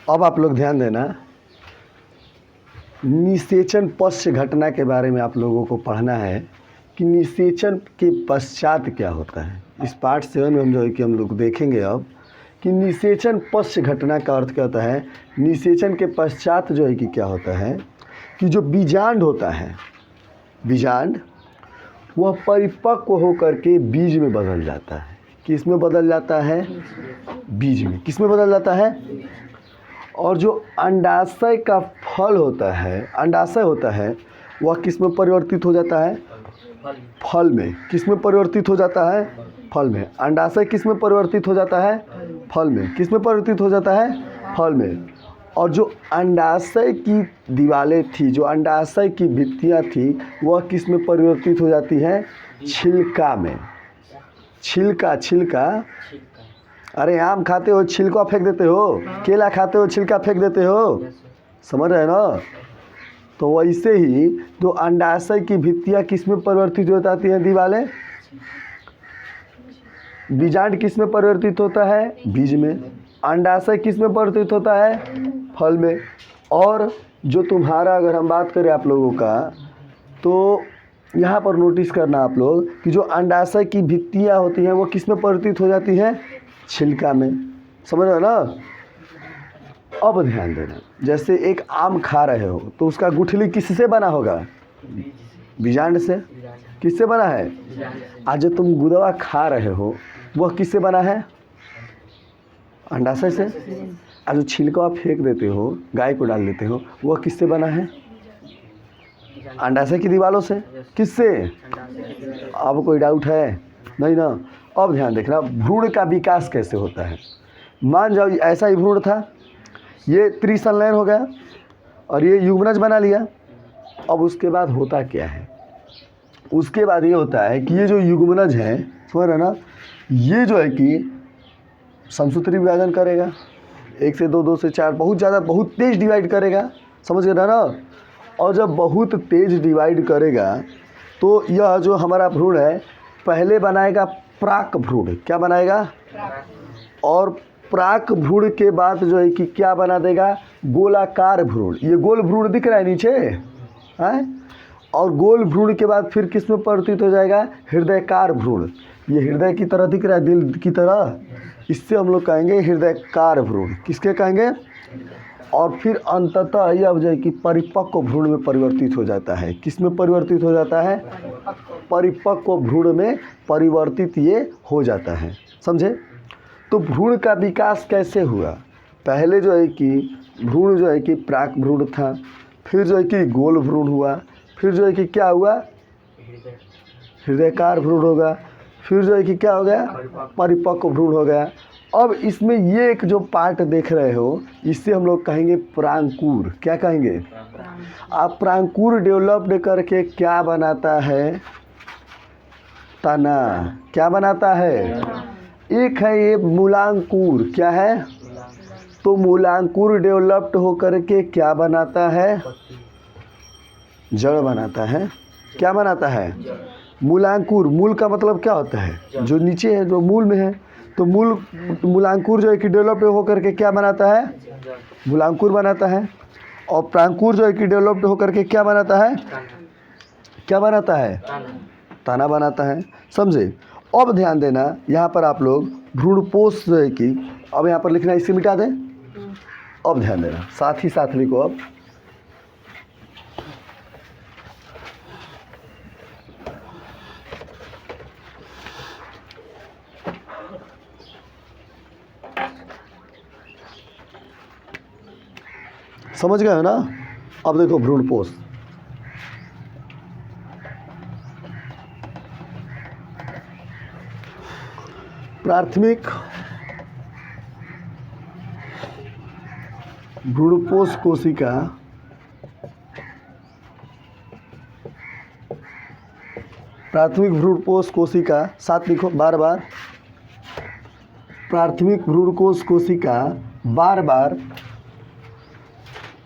अब आप लोग ध्यान देना, निषेचन पश्च घटना के बारे में आप लोगों को पढ़ना है कि निषेचन के पश्चात क्या होता है। इस पार्ट 7 में हम जो है कि हम लोग देखेंगे अब कि निषेचन पश्च घटना का अर्थ क्या होता है। निषेचन के पश्चात जो है कि क्या होता है कि जो बीजांड होता है, बीजांड वह परिपक्व होकर के बीज में बदल जाता है। किस में बदल जाता है? बीज में। किस में बदल जाता है? और जो अंडाशय का फल होता है, अंडाशय होता है, वह किस में परिवर्तित हो जाता है? फल में। किस में परिवर्तित हो जाता है? फल में। अंडाशय किस में परिवर्तित हो जाता है? फल में। किस में परिवर्तित हो जाता है? फल में। और जो अंडाशय की दीवारें थी, जो अंडाशय की भित्तियाँ थी, वह किस में परिवर्तित हो जाती हैं? छिलका में। छिलका, छिलका। अरे आम खाते हो छिलका फेंक देते हो, केला खाते हो छिलका फेंक देते हो, समझ रहे हैं ना? तो वैसे ही जो अंडाशय की भित्तियाँ किस में परिवर्तित हो जाती हैं? दीवारें। बीजांड किस में परिवर्तित होता है? बीज में। अंडाशय किस में परिवर्तित होता है? फल में। और जो तुम्हारा, अगर हम बात करें आप लोगों का, तो यहाँ पर नोटिस करना आप लोग कि जो अंडाशय की भित्तियाँ होती हैं वो किस में परिवर्तित हो जाती हैं? छिलका में। समझ रहे हो ना? अब ध्यान देना, जैसे एक आम खा रहे हो तो उसका गुठली किससे बना होगा? बीजांड से। किससे बना है? आज जो तुम गुदवा खा रहे हो वह किससे बना है? अंडाशय से। आज जो छिलका फेंक देते हो, गाय को डाल देते हो, वह किससे बना है? अंडाशय की दीवारों से। किससे? अब कोई डाउट है? नहीं ना? अब ध्यान देखना, भ्रूण का विकास कैसे होता है। मान जाओ ऐसा ही भ्रूण था, ये त्रिसंलयन हो गया और ये युग्मनज बना लिया। अब उसके बाद होता क्या है? उसके बाद ये होता है कि ये जो युग्मनज है, समझ रहे ना, ये जो है कि समसूत्री विभाजन करेगा, 1 से 2, 2 से 4, बहुत ज़्यादा, बहुत तेज डिवाइड करेगा। समझ गए ना? और जब बहुत तेज डिवाइड करेगा तो यह जो हमारा भ्रूण है पहले बनाएगा प्राक भ्रूण। क्या बनाएगा? और प्राक भ्रूण के बाद जो है कि क्या बना देगा? गोलाकार भ्रूण। ये गोल भ्रूण दिख रहा है नीचे है। और गोल भ्रूण के बाद फिर किस में परिवर्तित हो जाएगा? हृदयकार भ्रूण। ये हृदय की तरह दिख रहा है, दिल की तरह, इससे हम लोग कहेंगे हृदयकार भ्रूण। किसके कहेंगे? और फिर अंततः यह जो है कि परिपक्व भ्रूण में परिवर्तित हो जाता है। किस में परिवर्तित हो जाता है? परिपक्व भ्रूण में परिवर्तित ये हो जाता है। समझे? तो भ्रूण का विकास कैसे हुआ? पहले जो है कि भ्रूण जो है कि प्राक भ्रूण था, फिर जो है कि गोल भ्रूण हुआ, फिर जो है कि क्या हुआ? हृदयकार भ्रूण होगा, फिर जो है कि क्या हो गया? परिपक्व भ्रूण हो गया। अब इसमें ये एक जो पार्ट देख रहे हो, इससे हम लोग कहेंगे प्रांकुर। क्या कहेंगे? अब प्रांकुर डेवलप्ड करके क्या बनाता है? तना। क्या बनाता है? एक है ये मूलांकुर। क्या है? तो मूलांकुर डेवलप्ड होकर के क्या बनाता है? जड़ बनाता है। क्या बनाता है? मूलांकुर। मूल का मतलब क्या होता है? जो नीचे है, जो मूल में है। तो मूलांकुर जो है कि डेवलप्ड होकर के क्या बनाता है? मूलांकुर बनाता है। और प्रांकुर जो है कि डेवलप्ड होकर के क्या बनाता है? क्या बनाता है? तना बनाता है। समझे? अब ध्यान देना, यहाँ पर आप लोग भ्रूणपोष जो है कि, अब यहाँ पर लिखना, इसे मिटा दें। अब ध्यान देना, साथ ही साथ लिखो। अब समझ गए हो ना? अब देखो भ्रूणपोष। प्राथमिक भ्रूणपोष कोशिका प्राथमिक भ्रूणपोष कोशिका, साथ लिखो बार बार। प्राथमिक भ्रूणकोष कोशिका बार बार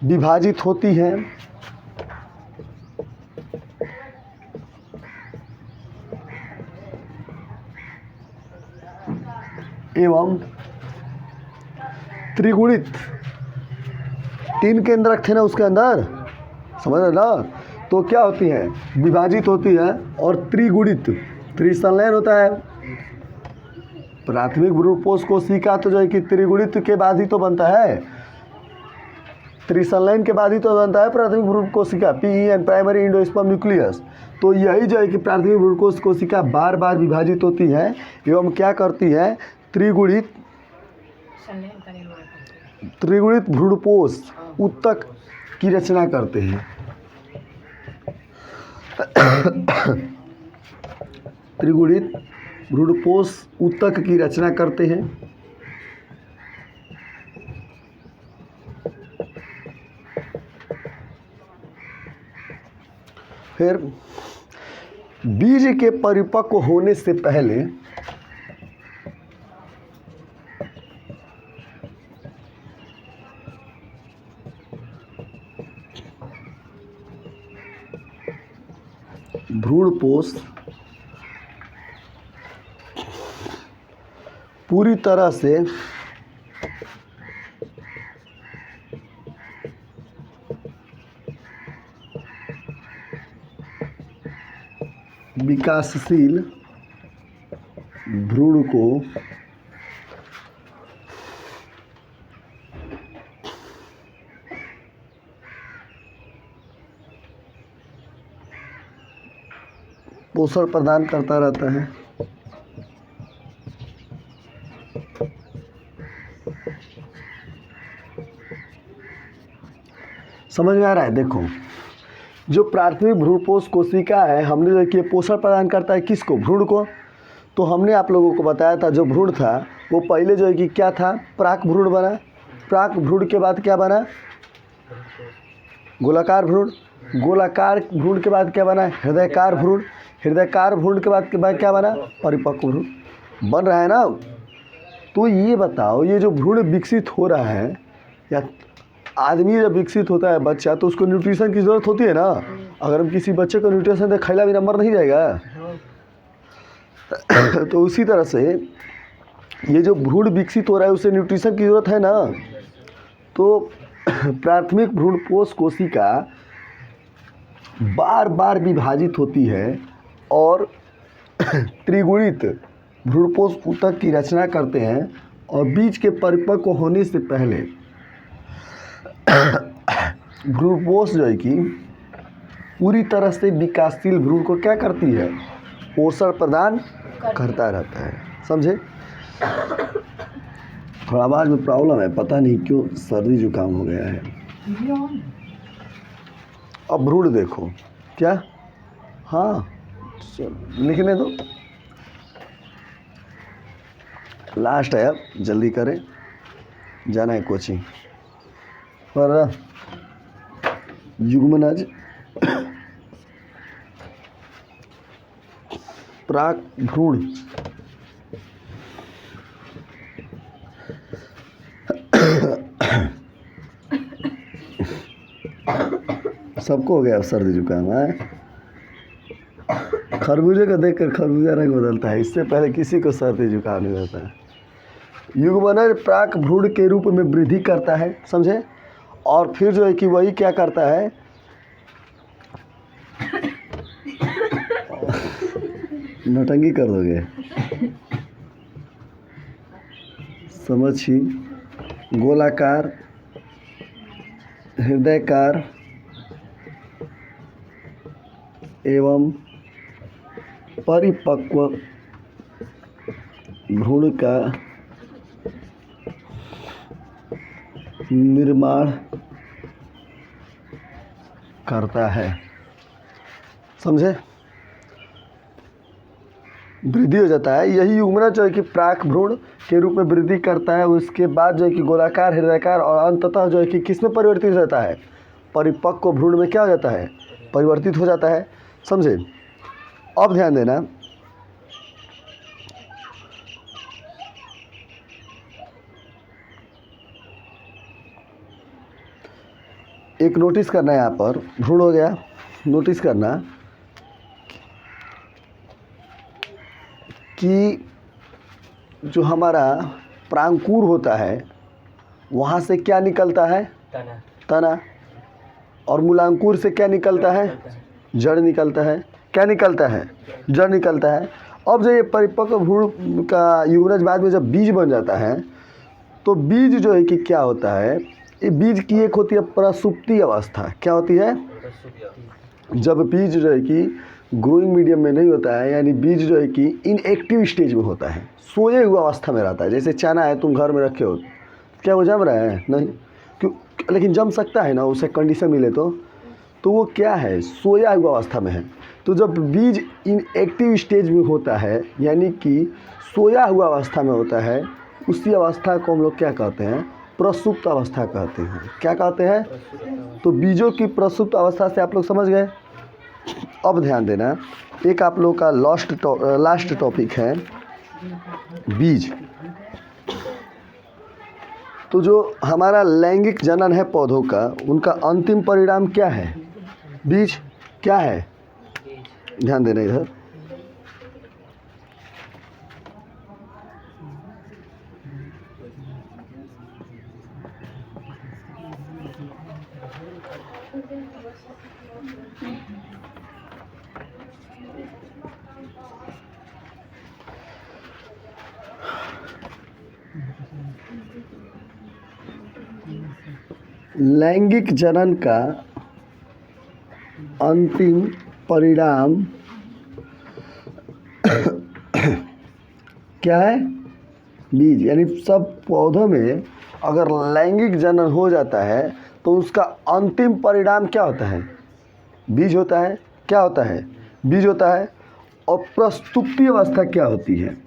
विभाजित होती है एवं त्रिगुणित 3 केंद्रक थे ना उसके अंदर, समझ रहे ना। तो क्या होती है, विभाजित होती है और त्रिगुणित, त्रिसंलयन होता है। प्राथमिक भ्रूणपोष कोशिका तो जो है कि त्रिगुणित के बाद ही तो बनता है, त्रिसंलयन के बाद ही तो बनता है प्राथमिक भ्रूण कोशिका, PEN, प्राइमरी एंडोस्पर्म न्यूक्लियस। तो यही जो है कि प्राथमिक भ्रूणकोश कोशिका बार बार विभाजित होती है एवं क्या करती है, त्रिगुणित भ्रूणपोष ऊतक की रचना करते हैं। त्रिगुणित भ्रूणपोष ऊतक की रचना करते हैं। फिर बीज के परिपक्व होने से पहले भ्रूणपोष पूरी तरह से विकासशील भ्रूण को पोषण प्रदान करता रहता है। समझ में आ रहा है। देखो, जो प्राथमिक भ्रूणपोष कोशिका है, हमने जो कि पोषण प्रदान करता है किसको, भ्रूण को। तो हमने आप लोगों को बताया था जो भ्रूण था वो पहले जो है कि क्या था, प्राक भ्रूण बना। प्राक भ्रूण के बाद क्या बना, गोलाकार भ्रूण। गोलाकार भ्रूण के बाद क्या बना, हृदयकार भ्रूण। हृदयकार भ्रूण के बाद क्या बना, परिपक्व भ्रूण बन रहा है ना। तो ये बताओ, ये जो भ्रूण विकसित हो रहा है, या आदमी जब विकसित होता है बच्चा, तो उसको न्यूट्रिशन की ज़रूरत होती है ना। अगर हम किसी बच्चे को न्यूट्रिशन दे, खैला भी नंबर नहीं जाएगा। तो उसी तरह से ये जो भ्रूण विकसित हो रहा है उसे न्यूट्रिशन की ज़रूरत है ना। तो प्राथमिक भ्रूणपोष कोशिका बार बार विभाजित होती है और त्रिगुणित भ्रूणपोष ऊतक की रचना करते हैं। और बीज के परिपक्व होने से पहले भ्रूणपोष जो है कि पूरी तरह से विकासशील भ्रूण को क्या करती है, पोषण प्रदान करता रहता है। समझे। थोड़ा आवाज़ में प्रॉब्लम है, पता नहीं क्यों सर्दी जुकाम हो गया है। अब भ्रूण देखो क्या, हाँ लिखने दो, लास्ट है, अब जल्दी करें, जाना है कोचिंग। पर युग्मनज प्राक भ्रूण सबको हो गया सर्दी जुकाम है। खरबूजे को देखकर खरबूजा रंग बदलता है, इससे पहले किसी को सर्दी जुकाम नहीं होता है। युग्मनज प्राक भ्रूण के रूप में वृद्धि करता है, समझे। और फिर जो है कि वही क्या करता है, नौटंकी कर दोगे, समझी। गोलाकार, हृदयकार एवं परिपक्व भ्रूण का निर्माण करता है, समझे। वृद्धि हो जाता है, यही युग्मनज जो है कि प्राक भ्रूण के रूप में वृद्धि करता है। उसके बाद जो है कि गोलाकार, हृदयकार और अंततः जो है कि किस में परिवर्तित हो जाता है, परिपक्व भ्रूण में क्या हो जाता है, परिवर्तित हो जाता है, समझे। अब ध्यान देना, एक नोटिस करना है यहाँ पर, भ्रूण हो गया, नोटिस करना कि जो हमारा प्रांकुर होता है वहाँ से क्या निकलता है, तना। और मूलांकुर से क्या निकलता है? जड़ निकलता है। क्या निकलता है? जड़ निकलता है। अब जब ये परिपक्व भ्रूण का युग्मज बाद में जब बीज बन जाता है तो बीज जो है कि क्या होता है, ये बीज की एक होती है प्रसुप्ति अवस्था। क्या होती है? जब बीज जो है कि ग्रोइंग मीडियम में नहीं होता है, यानी बीज जो है कि इनएक्टिव स्टेज में होता है, सोए हुआ अवस्था में रहता है। जैसे चना है, तुम घर में रखे हो, क्या वो जम रहा है? नहीं। क्यों? लेकिन जम सकता है ना, उसे कंडीशन मिले तो वो क्या है? सोया हुआ अवस्था में है। तो जब बीज इनएक्टिव स्टेज में होता है, यानी कि सोया हुआ अवस्था में होता है, उसी अवस्था को हम लोग क्या कहते हैं? प्रसुप्त अवस्था कहते हैं। क्या कहते हैं? तो बीजों की प्रसुप्त अवस्था से आप लोग समझ गए। अब ध्यान देना, एक आप लोग का लास्ट टॉपिक है बीज। तो जो हमारा लैंगिक जनन है पौधों का, उनका अंतिम परिणाम क्या है? बीज। क्या है? ध्यान देना इधर। लैंगिक जनन का अंतिम परिणाम क्या है? बीज। यानी सब पौधों में अगर लैंगिक जनन हो जाता है तो उसका अंतिम परिणाम क्या होता है? बीज होता है। क्या होता है? बीज होता है। और प्रस्तुप्ति अवस्था क्या होती है?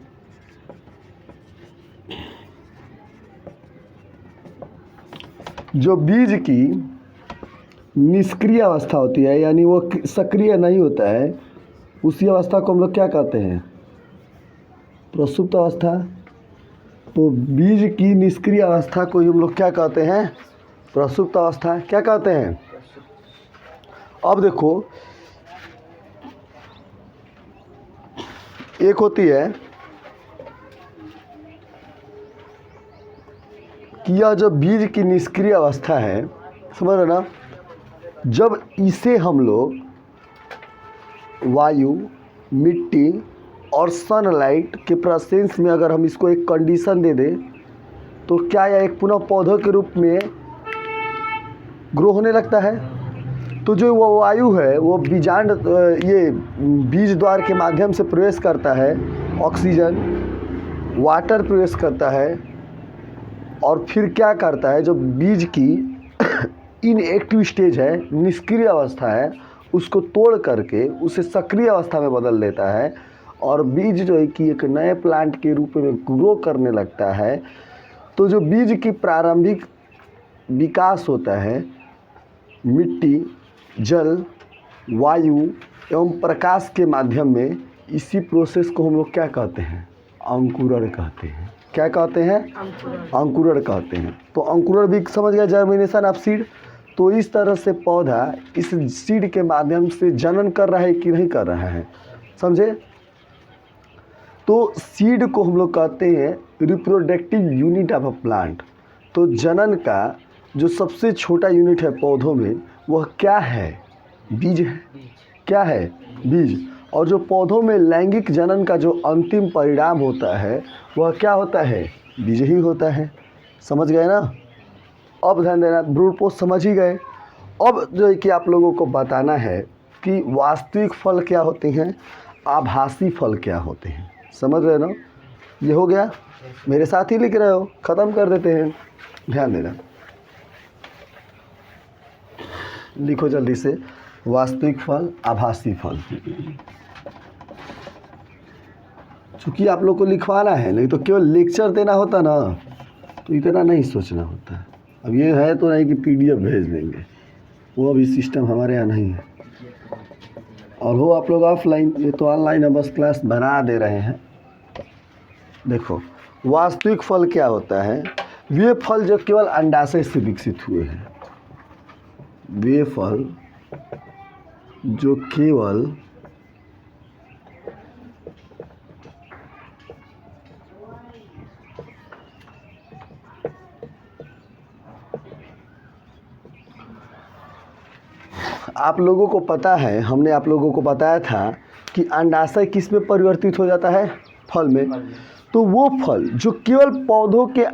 जो बीज की निष्क्रिय अवस्था होती है, यानी वो सक्रिय नहीं होता है, उसी अवस्था को हम लोग क्या कहते हैं? प्रसुप्त अवस्था। तो बीज की निष्क्रिय अवस्था को हम लोग क्या कहते हैं? प्रसुप्त अवस्था। क्या कहते हैं? अब देखो, एक होती है कि यह जो बीज की निष्क्रिय अवस्था है, समझ रहे ना, जब इसे हम लोग वायु, मिट्टी और सनलाइट के प्रेजेंस में अगर हम इसको एक कंडीशन दे दें तो क्या यह एक पुनः पौधों के रूप में ग्रो होने लगता है। तो जो वो वायु है वो बीजांड ये बीज द्वार के माध्यम से प्रवेश करता है, ऑक्सीजन, वाटर प्रवेश करता है, और फिर क्या करता है, जो बीज की इनएक्टिव स्टेज है, निष्क्रिय अवस्था है, उसको तोड़ करके उसे सक्रिय अवस्था में बदल देता है और बीज जो है कि एक नए प्लांट के रूप में ग्रो करने लगता है। तो जो बीज की प्रारंभिक विकास होता है, मिट्टी, जल, वायु एवं प्रकाश के माध्यम में, इसी प्रोसेस को हम लोग क्या कहते हैं? अंकुरण कहते हैं। क्या कहते हैं? अंकुरण कहते हैं। तो अंकुरण भी समझ गया, जर्मिनेशन ऑफ सीड। तो इस तरह से पौधा इस सीड के माध्यम से जनन कर रहा है कि नहीं कर रहा है, समझे। तो सीड को हम लोग कहते हैं reproductive unit of a plant. तो जनन का जो सबसे छोटा यूनिट है पौधों में, वह क्या है? बीज है। क्या है? बीज। और जो पौधों में लैंगिक जनन का जो अंतिम परिणाम होता है वह क्या होता है? बीज ही होता है। समझ गए ना। अब ध्यान देना, भ्रूणपोष समझ ही गए। अब जो है कि आप लोगों को बताना है कि वास्तविक फल क्या होते हैं, आभासी फल क्या होते हैं। समझ रहे ना। ये हो गया, मेरे साथ ही लिख रहे हो, ख़त्म कर देते हैं। ध्यान देना, लिखो जल्दी से, वास्तविक फल, आभासी फल। चूँकि आप लोग को लिखवाना है, नहीं तो केवल लेक्चर देना होता ना तो इतना नहीं सोचना होता। अब ये है तो नहीं कि PDF भेज देंगे, वो अभी सिस्टम हमारे यहाँ नहीं है। और हो आप लोग ऑफलाइन, ये तो ऑनलाइन है, बस क्लास बना दे रहे हैं। देखो, वास्तविक फल क्या होता है? वे फल जो केवल अंडाशय से विकसित हुए हैं, वे फल जो केवल आप लोगों को पता है, हमने आप लोगों को बताया था कि अंडाशय किस में परिवर्तित हो जाता है? फल में। तो वो फल जो केवल पौधों के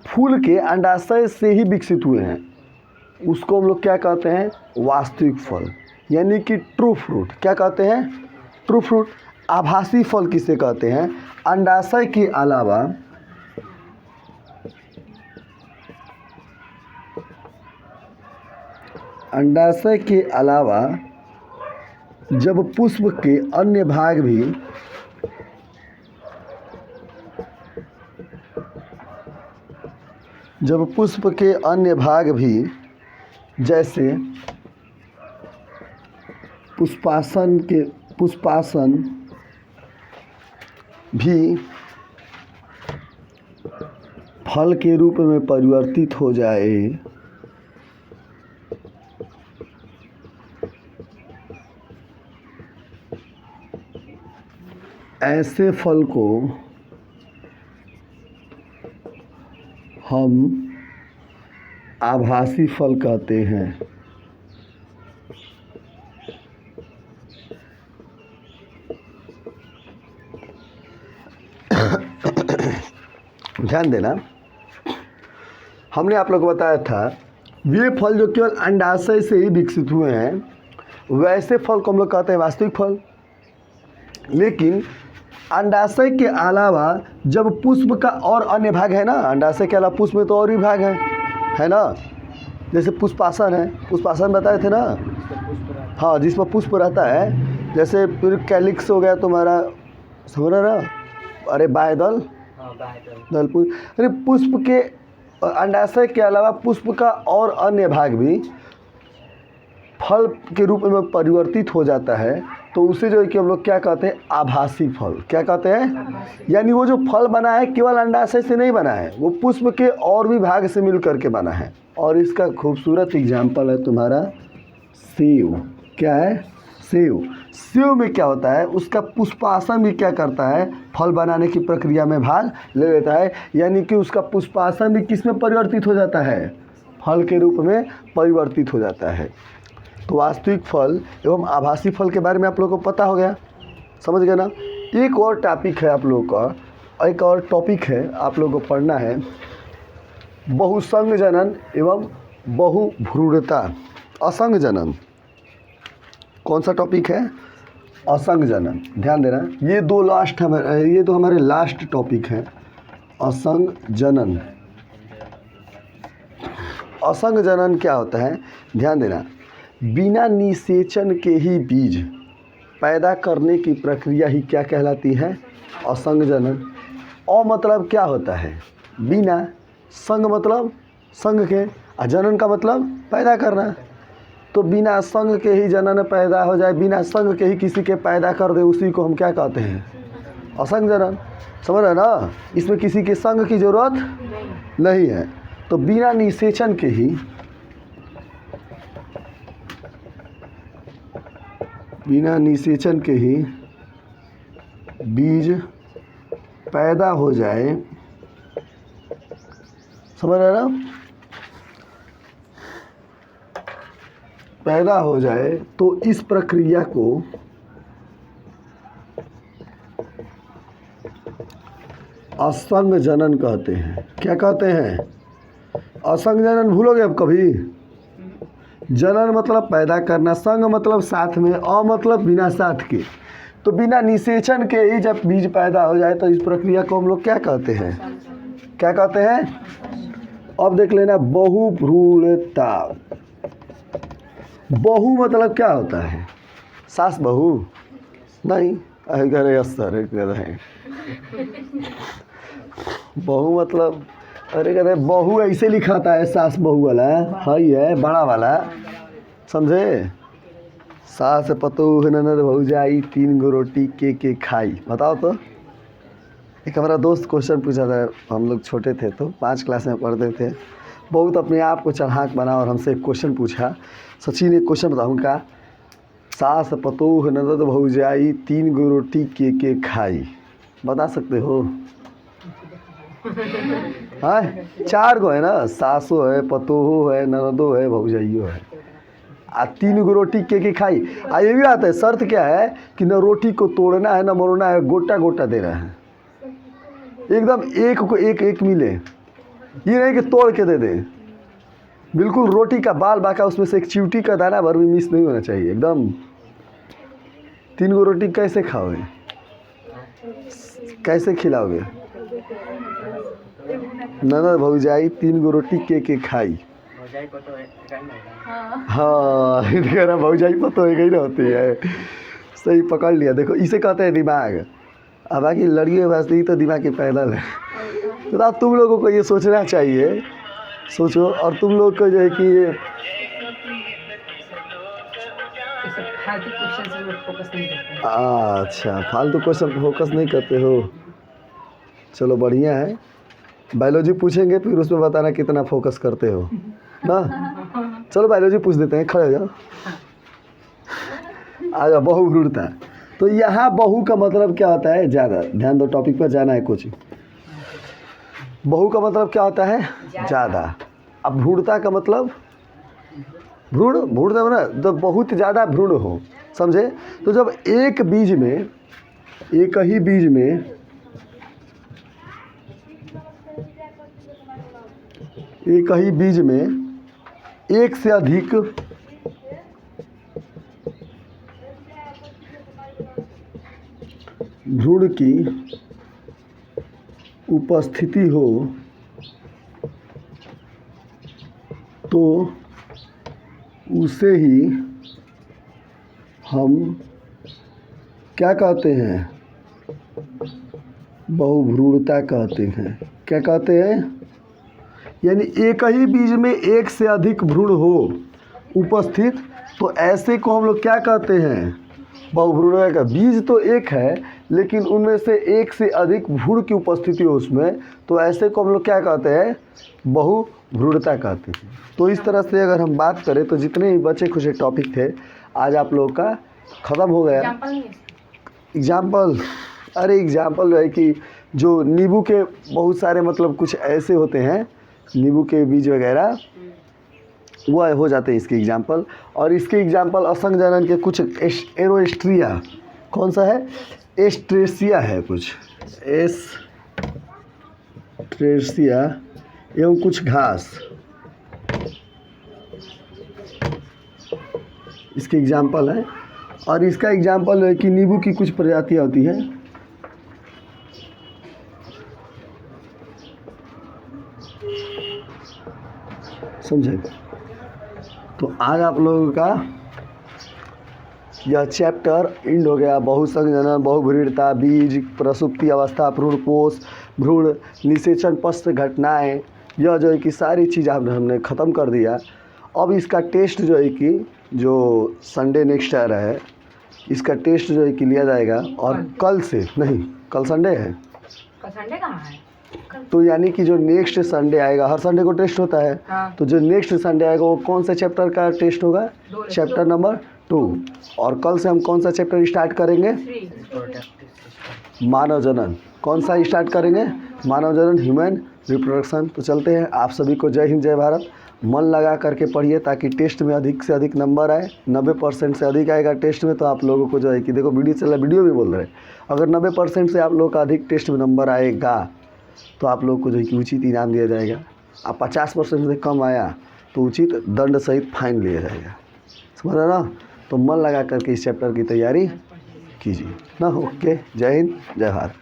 फूल के अंडाशय से ही विकसित हुए हैं, उसको हम लोग क्या कहते हैं? वास्तविक फल, यानी कि ट्रू फ्रूट। क्या कहते हैं? True fruit. आभासी फल किसे कहते हैं? अंडाशय के अलावा जब पुष्प के अन्य भाग भी जैसे पुष्पासन भी फल के रूप में परिवर्तित हो जाए, ऐसे फल को हम आभासी फल कहते हैं। ध्यान देना, हमने आप लोगों को बताया था वे फल जो केवल अंडाशय से ही विकसित हुए हैं, वैसे फल को हम लोग कहते हैं वास्तविक फल। लेकिन अंडाशय के अलावा जब पुष्प का और अन्य भाग है ना, अंडाशय के अलावा पुष्प में तो और भी भाग है ना, जैसे पुष्पासन है, पुष्पासन बताए थे ना, हाँ, जिसमें पुष्प रहता है। जैसे फिर कैलिक्स हो गया तुम्हारा, समझ रहे ना, अरे बायदल दल पुष्प, अरे पुष्प के अंडाशय के अलावा पुष्प का और अन्य भाग भी फल के रूप में परिवर्तित हो जाता है, तो उसे जो है कि हम लोग क्या कहते हैं? आभासी फल। क्या कहते हैं? यानी वो जो फल बना है केवल अंडाशय से नहीं बना है, वो पुष्प के और भी भाग से मिल करके बना है। और इसका खूबसूरत एग्जाम्पल है तुम्हारा सेव। क्या है? सेव। सेव में क्या होता है? उसका पुष्पासन भी क्या करता है? फल बनाने की प्रक्रिया में भाग ले लेता है, यानी कि उसका पुष्पासन भी किस में परिवर्तित हो जाता है? फल के रूप में परिवर्तित हो जाता है। तो वास्तविक फल एवं आभासी फल के बारे में आप लोगों को पता हो गया, समझ गए ना। एक और टॉपिक है आप लोगों का, एक और टॉपिक है आप लोगों को पढ़ना है, बहुसंग जनन एवं बहुभ्रूणता। असंग जनन कौन सा टॉपिक है? असंग जनन। ध्यान देना, ये दो हमारे लास्ट टॉपिक हैं। असंग जनन। असंग जनन क्या होता है? ध्यान देना, बिना निषेचन के ही बीज पैदा करने की प्रक्रिया ही क्या कहलाती है? असंग जनन। मतलब क्या होता है? बिना। संग मतलब संग के, और जनन का मतलब पैदा करना। तो बिना संग के ही जनन पैदा हो जाए, बिना संग के ही किसी के पैदा कर दे, उसी को हम क्या कहते हैं? असंग जनन। समझ रहे ना, इसमें किसी के संग की जरूरत नहीं है। तो बिना निषेचन के ही बीज पैदा हो जाए, समझ रहे ना, पैदा हो जाए, तो इस प्रक्रिया को असंग जनन कहते हैं। क्या कहते हैं? असंग जनन। भूलोगे अब कभी? जनन मतलब पैदा करना, संग मतलब साथ में, मतलब बिना साथ के। तो बिना निषेचन के ही जब बीज पैदा हो जाए, तो इस प्रक्रिया को हम लोग क्या कहते हैं? क्या कहते हैं? अब देख लेना, बहुभ्रूणता। बहु मतलब क्या होता है? सास बहू नहीं, अरे असर है। बहु मतलब, अरे कहते हैं बहु ऐसे लिखाता है, सास बहू वाला है बड़ा वाला, समझे? सास पतोह ननद भौजाई, 3 गो रोटी के खाई। बताओ तो। एक हमारा दोस्त क्वेश्चन पूछा था, हम लोग छोटे थे तो 5 क्लास में पढ़ते थे, बहुत अपने आप को चढ़ाक बना और हमसे एक क्वेश्चन पूछा। सचिन एक क्वेश्चन बताओ उनका, सास पतोह ननद भौजाई, 3 गो रोटी के खाई। बता सकते हो? हाँ, 4 गो है ना, सासो है, पतोहो है, ननदो है, भौजाइयो है। 3 गो रोटी के खाई। ये भी बात है, शर्त क्या है कि न रोटी को तोड़ना है न मरोड़ना है, गोटा गोटा देना है, एकदम एक को एक एक मिले, ये नहीं कि तोड़ के दे दे। बिल्कुल रोटी का बाल बाका उसमें से एक चिवटी का दाना भर भी मिस नहीं होना चाहिए एकदम। 3 गो रोटी कैसे खाओगे, कैसे खिलाओगे? ननद भौजाई 3 गो रोटी के खाई। हाँ भौजाई पतो है, गई ना होती है। सही पकड़ लिया। देखो इसे कहते हैं दिमाग। अब बाकी लड़कियों के पास नहीं तो दिमाग के पैदल है। तो तुम लोगों को ये सोचना चाहिए, सोचो। और तुम लोग को जो है कि ये अच्छा फालतू क्वेश्चन फोकस नहीं करते हो, चलो बढ़िया है। बायोलॉजी पूछेंगे फिर उसमें बताना कितना फोकस करते हो ना। चलो बायोलॉजी पूछ देते हैं, खड़े हो जाओ। आ जाओ, बहुभ्रूणता। तो यहाँ बहु का मतलब क्या होता है? ज़्यादा। ध्यान दो, टॉपिक पर जाना है कुछ। बहु का मतलब क्या होता है? ज़्यादा। अब भ्रूणता का मतलब भ्रूणता ना तो बहुत ज़्यादा भ्रूण हो, समझे? तो जब एक बीज में, एक ही बीज में एक से अधिक भ्रूण की उपस्थिति हो तो उसे ही हम क्या कहते हैं? बहुभ्रूणता कहते हैं। क्या कहते हैं? यानी एक ही बीज में एक से अधिक भ्रूण हो उपस्थित, तो ऐसे को हम लोग क्या कहते हैं? बहुभ्रूणता का। बीज तो एक है लेकिन उनमें से एक से अधिक भ्रूण की उपस्थिति हो उसमें, तो ऐसे को हम लोग क्या कहते हैं? बहुभ्रूणता कहते हैं। तो इस तरह से अगर हम बात करें तो जितने भी बचे खुचे टॉपिक थे आज आप लोगों का ख़त्म हो गया। एग्जाम्पल, अरे एग्जाम्पल जो है कि जो नींबू के बहुत सारे मतलब कुछ ऐसे होते हैं, नींबू के बीज वगैरह वो हो जाते हैं इसके एग्जाम्पल। और इसके एग्जाम्पल असंग जनन के कुछ एरोस्ट्रिया, कौन सा है? एस्ट्रेसिया है कुछ, एस्ट्रेसिया एवं कुछ घास, इसके एग्जाम्पल है। और इसका एग्जाम्पल है कि नींबू की कुछ प्रजातियाँ होती हैं, समझे? तो आज आप लोगों का यह चैप्टर एंड हो गया। बहुसंजनन, बहुभ्रूणता, बीज, प्रसुप्ति अवस्था, भ्रूणकोश, भ्रूण निषेचन पश्च घटनाएं, यह जो है कि सारी चीज़ हमने ख़त्म कर दिया। अब इसका टेस्ट जो है कि जो संडे नेक्स्ट आ रहा है, इसका टेस्ट जो है कि लिया जाएगा। और कल से नहीं, कल संडे है, कल संडे कहाँ है? तो यानी कि जो नेक्स्ट संडे आएगा, हर संडे को टेस्ट होता है। हाँ। तो जो नेक्स्ट संडे आएगा वो कौन सा चैप्टर का टेस्ट होगा? Chapter number 2। और कल से हम कौन सा चैप्टर स्टार्ट करेंगे? मानव जनन। कौन सा स्टार्ट करेंगे? मानव जनन, ह्यूमन रिप्रोडक्शन। तो चलते हैं। आप सभी को जय हिंद, जय भारत। मन लगा करके पढ़िए ताकि टेस्ट में अधिक से अधिक नंबर आए। 90% से अधिक आएगा टेस्ट में तो आप लोगों को जो है कि देखो वीडियो चल रहा है, वीडियो भी बोल रहे हैं, अगर 90% से आप लोगों का अधिक टेस्ट में नंबर आएगा तो आप लोग को जो है कि उचित इनाम दिया जाएगा। अब 50% से कम आया तो उचित दंड सहित फाइन लिया जाएगा, समझ रहे ना? तो मन लगा करके इस चैप्टर की तैयारी कीजिए ना। ओके, जय हिंद, जय भारत।